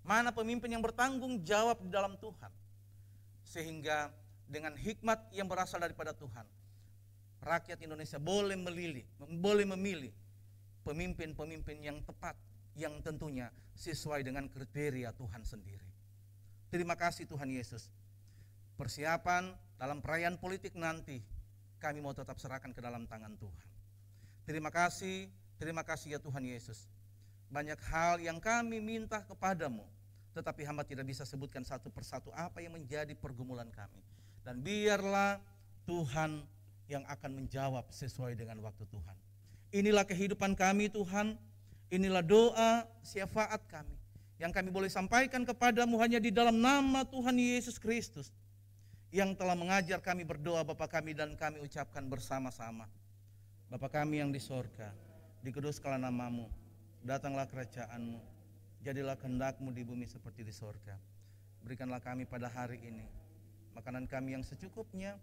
mana pemimpin yang bertanggung jawab di dalam Tuhan. Sehingga dengan hikmat yang berasal daripada Tuhan, rakyat Indonesia boleh memilih pemimpin-pemimpin yang tepat, yang tentunya sesuai dengan kriteria Tuhan sendiri. Terima kasih Tuhan Yesus. Persiapan dalam perayaan politik nanti kami mau tetap serahkan ke dalam tangan Tuhan. Terima kasih ya Tuhan Yesus. Banyak hal yang kami minta kepadamu, tetapi hamba tidak bisa sebutkan satu persatu apa yang menjadi pergumulan kami. Dan biarlah Tuhan yang akan menjawab sesuai dengan waktu Tuhan. Inilah kehidupan kami Tuhan, inilah doa syafaat kami yang kami boleh sampaikan kepadamu hanya di dalam nama Tuhan Yesus Kristus yang telah mengajar kami berdoa Bapa kami, dan kami ucapkan bersama-sama. Bapa kami yang di sorga, dikuduskanlah namamu, datanglah kerajaanmu, jadilah kehendak-Mu di bumi seperti di sorga. Berikanlah kami pada hari ini makanan kami yang secukupnya,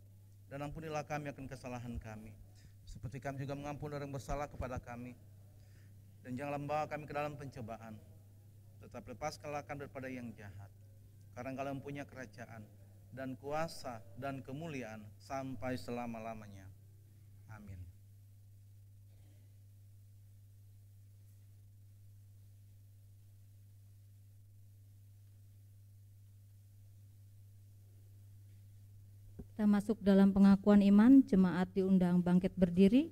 dan ampunilah kami akan kesalahan kami, seperti kami juga mengampuni orang bersalah kepada kami. Dan janganlah membawa kami ke dalam pencobaan, tetapi lepaskanlah kami daripada yang jahat. Karena Engkau mempunyai kerajaan dan kuasa dan kemuliaan sampai selama-lamanya. Amin. Kita masuk dalam pengakuan iman. Jemaat diundang bangkit berdiri.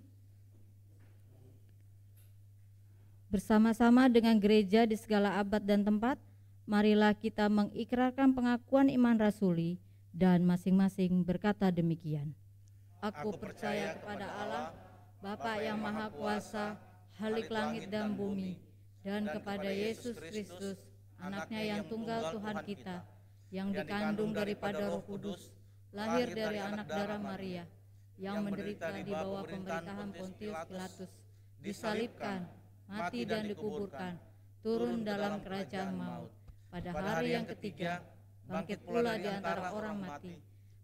Bersama-sama dengan gereja di segala abad dan tempat, marilah kita mengikrarkan pengakuan iman rasuli dan masing-masing berkata demikian. Aku percaya kepada Allah, Bapa yang Maha Kuasa, Khalik langit dan bumi, dan kepada Yesus Kristus, Anaknya yang tunggal Tuhan kita, yang dikandung daripada Roh Kudus, lahir dari anak darah Maria, yang menderita di bawah pemerintahan Pontius Pilatus, disalibkan, mati dan dikuburkan, turun dalam kerajaan maut. Pada hari yang ketiga, bangkit pula di antara orang mati,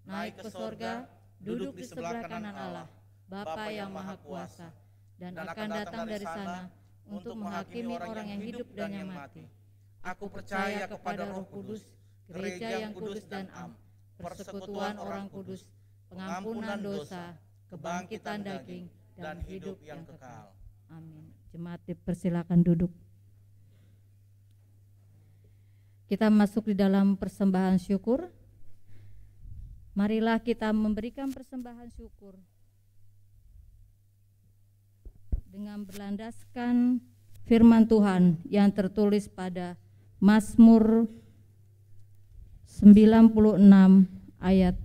naik ke sorga, duduk di sebelah kanan Allah, Bapa yang Maha Kuasa, dan akan datang dari sana untuk menghakimi orang yang hidup dan yang mati. Aku percaya kepada Roh Kudus, gereja yang kudus dan am, persekutuan orang kudus, pengampunan dosa, kebangkitan daging, dan hidup yang kekal. Amin. Jemaat dipersilakan duduk. Kita masuk di dalam persembahan syukur. Marilah kita memberikan persembahan syukur dengan berlandaskan firman Tuhan yang tertulis pada Mazmur 96 ayat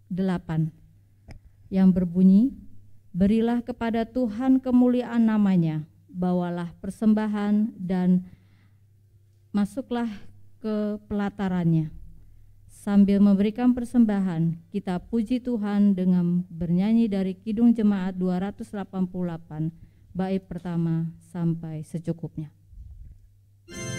8 yang berbunyi, berilah kepada Tuhan kemuliaan namanya, bawalah persembahan dan masuklah ke pelatarannya. Sambil memberikan persembahan, kita puji Tuhan dengan bernyanyi dari Kidung Jemaat 288, bait pertama sampai secukupnya. Dia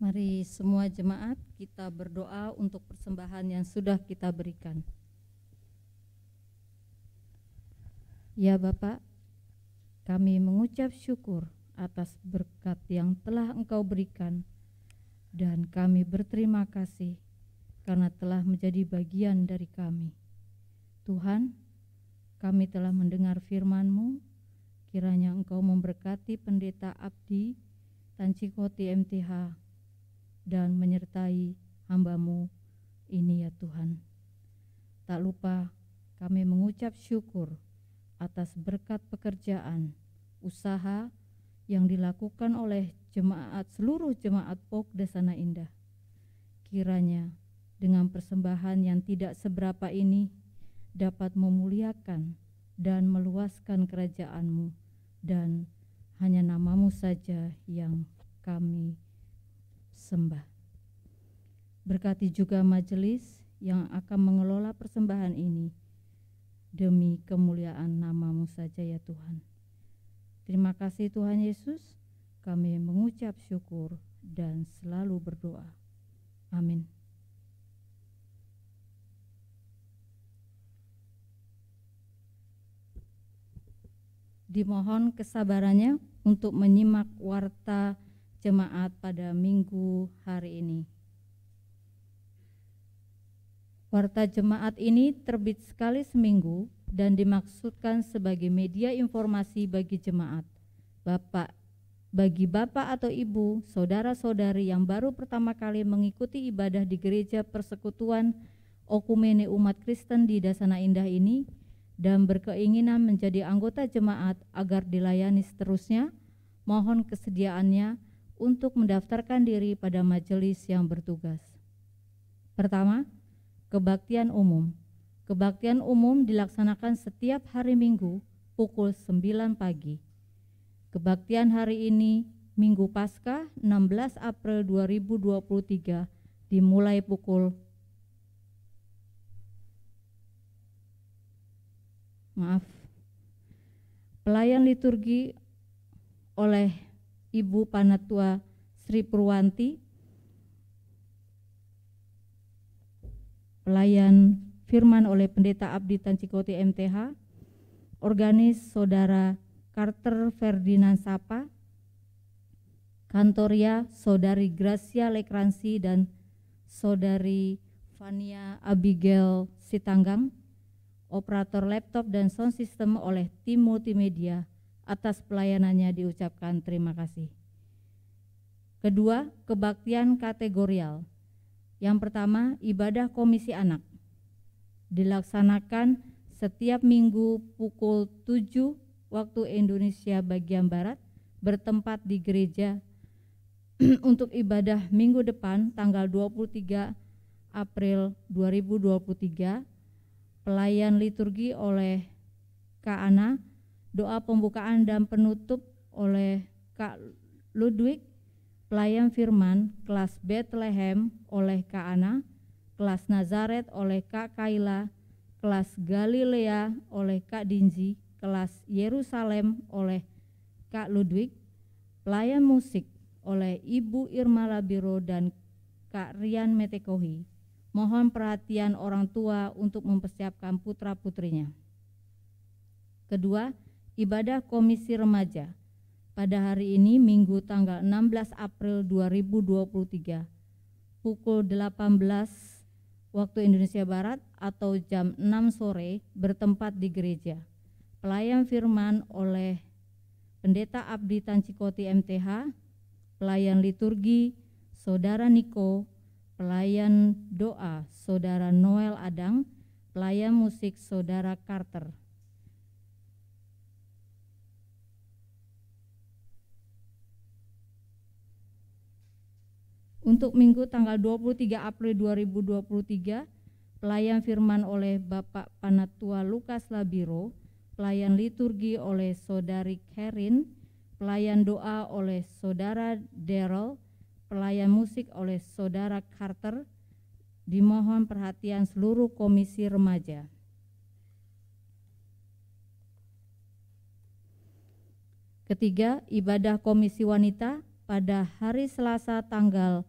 Mari semua jemaat kita berdoa untuk persembahan yang sudah kita berikan. Ya Bapa, kami mengucap syukur atas berkat yang telah Engkau berikan, dan kami berterima kasih karena telah menjadi bagian dari kami. Tuhan, kami telah mendengar firman-Mu, kiranya Engkau memberkati Pendeta Abdi Tancikoti MTH dan menyertai hamba-Mu ini ya Tuhan. Tak lupa kami mengucap syukur atas berkat pekerjaan, usaha yang dilakukan oleh seluruh jemaat POK Desana Indah. Kiranya dengan persembahan yang tidak seberapa ini dapat memuliakan dan meluaskan kerajaan-Mu, dan hanya nama-Mu saja yang kami sembah. Berkati juga majelis yang akan mengelola persembahan ini, demi kemuliaan nama-Mu saja ya Tuhan. Terima kasih Tuhan Yesus, kami mengucap syukur dan selalu berdoa. Amin. Dimohon kesabarannya untuk menyimak warta jemaat pada minggu hari ini. Warta jemaat ini terbit sekali seminggu dan dimaksudkan sebagai media informasi bagi jemaat, bagi bapak atau ibu, saudara-saudari yang baru pertama kali mengikuti ibadah di gereja persekutuan Okumene umat Kristen di Dasana Indah ini dan berkeinginan menjadi anggota jemaat agar dilayani seterusnya. Mohon kesediaannya untuk mendaftarkan diri pada majelis yang bertugas. Pertama, kebaktian umum. Kebaktian umum dilaksanakan setiap hari Minggu pukul 9 pagi. Kebaktian hari ini Minggu Paskah 16 April 2023 dimulai pukul Pelayan liturgi oleh Ibu Panatua Sri Purwanti. Pelayan firman oleh Pendeta Abdi Tancikoti MTH. Organis Saudara Carter Ferdinand Sapa. Kantoria Saudari Gracia Lekransi dan Saudari Fania Abigail Sitanggang. Operator laptop dan sound system oleh tim multimedia. Atas pelayanannya diucapkan terima kasih. Kedua, kebaktian kategorial. Yang pertama, ibadah komisi anak. Dilaksanakan setiap minggu pukul 7 waktu Indonesia bagian Barat, bertempat di gereja untuk ibadah minggu depan tanggal 23 April 2023. Pelayan liturgi oleh Kak Ana, doa pembukaan dan penutup oleh Kak Ludwig, pelayan firman kelas Bethlehem oleh Kak Ana, kelas Nazaret oleh Kak Kaila, kelas Galilea oleh Kak Dinzi, kelas Yerusalem oleh Kak Ludwig, pelayan musik oleh Ibu Irma Labiro dan Kak Rian Metekohi. Mohon perhatian orang tua untuk mempersiapkan putra-putrinya. Kedua, ibadah komisi remaja pada hari ini Minggu tanggal 16 April 2023 pukul 18 waktu Indonesia Barat atau jam 6 sore bertempat di gereja. Pelayan firman oleh Pendeta Abdi Tancikoti MTH, pelayan liturgi Saudara Niko, pelayan doa Saudara Noel Adang, pelayan musik Saudara Carter. Untuk Minggu tanggal 23 April 2023, pelayan firman oleh Bapak Panatua Lukas Labiro, pelayan liturgi oleh Saudari Karin, pelayan doa oleh Saudara Daryl, pelayan musik oleh Saudara Carter. Dimohon perhatian seluruh komisi remaja. Ketiga, ibadah komisi wanita pada hari Selasa tanggal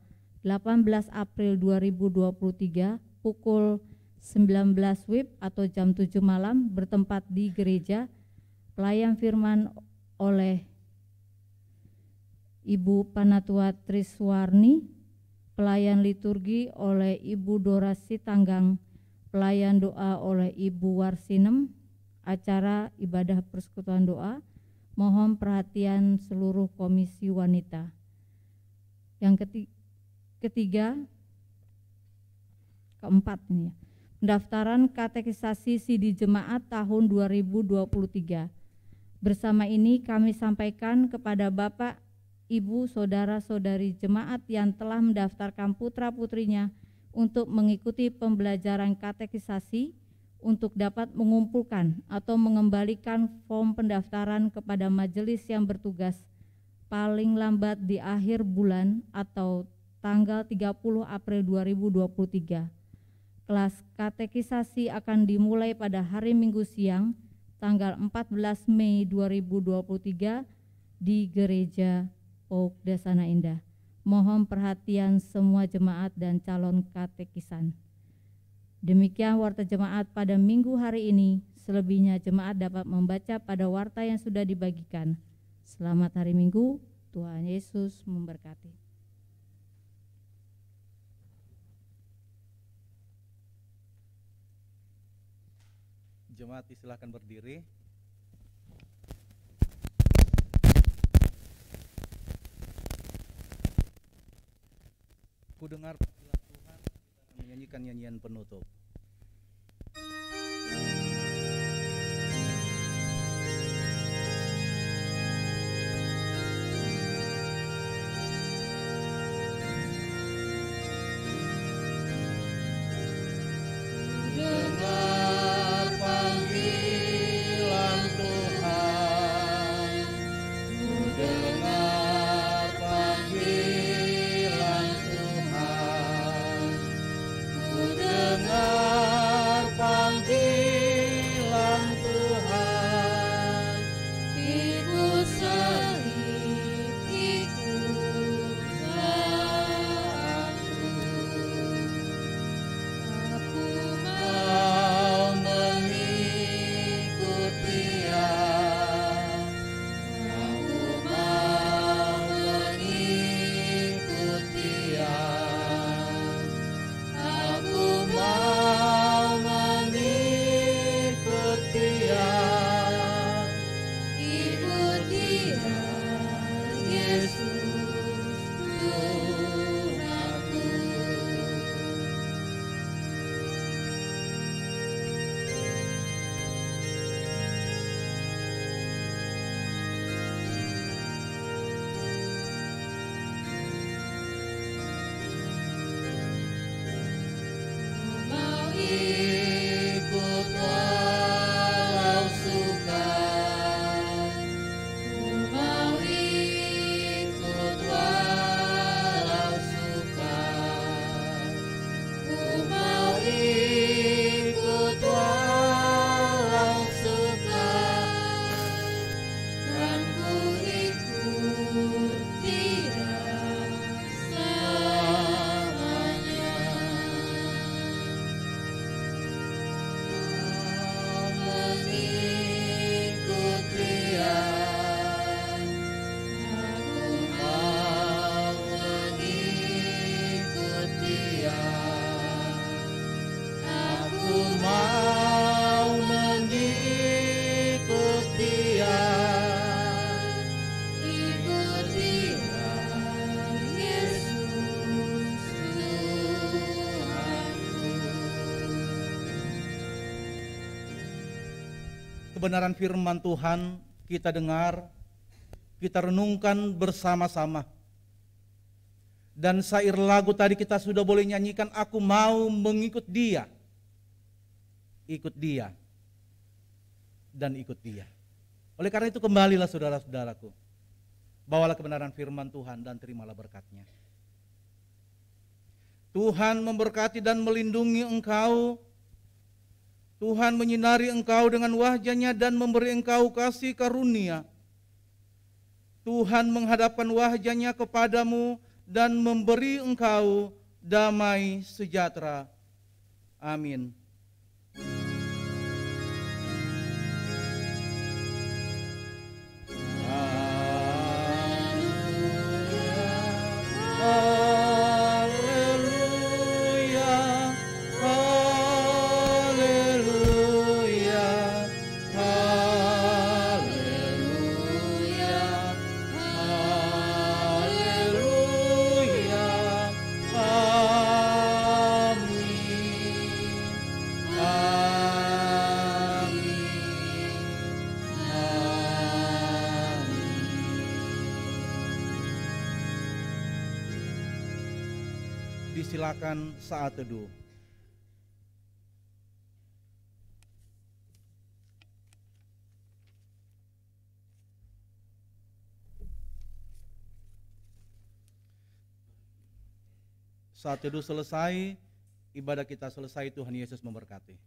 18 April 2023 pukul 19 WIB atau jam 7 malam bertempat di gereja. Pelayan firman oleh Ibu Panatua Triswarni, pelayan liturgi oleh Ibu Dorasi Tanggang, pelayan doa oleh Ibu Warsinem. Acara ibadah persekutuan doa mohon perhatian seluruh komisi wanita. Yang keempat ini ya, pendaftaran katekisasi Sidi Jemaat tahun 2023. Bersama ini kami sampaikan kepada Bapak, Ibu, Saudara-saudari jemaat yang telah mendaftarkan putra-putrinya untuk mengikuti pembelajaran katekisasi untuk dapat mengumpulkan atau mengembalikan form pendaftaran kepada majelis yang bertugas paling lambat di akhir bulan atau tanggal 30 April 2023. Kelas katekisasi akan dimulai pada hari Minggu siang tanggal 14 Mei 2023 di Gereja Pauk Dasana Indah. Mohon perhatian semua jemaat dan calon katekisan. Demikian warta jemaat pada minggu hari ini. Selebihnya jemaat dapat membaca pada warta yang sudah dibagikan. Selamat hari Minggu, Tuhan Yesus memberkati. Jemaat silakan berdiri. Ku dengar panggilan Tuhan, kita menyanyikan nyanyian penutup. Kebenaran firman Tuhan kita dengar, kita renungkan bersama-sama. Dan syair lagu tadi kita sudah boleh nyanyikan, aku mau mengikut dia. Ikut dia. Dan ikut dia. Oleh karena itu kembalilah saudara-saudaraku. Bawalah kebenaran firman Tuhan dan terimalah berkatnya. Tuhan memberkati dan melindungi engkau. Tuhan menyinari engkau dengan wajah-Nya dan memberi engkau kasih karunia. Tuhan menghadapkan wajah-Nya kepadamu dan memberi engkau damai sejahtera. Amin. Disilakan saat teduh. Saat teduh selesai, ibadah kita selesai, Tuhan Yesus memberkati.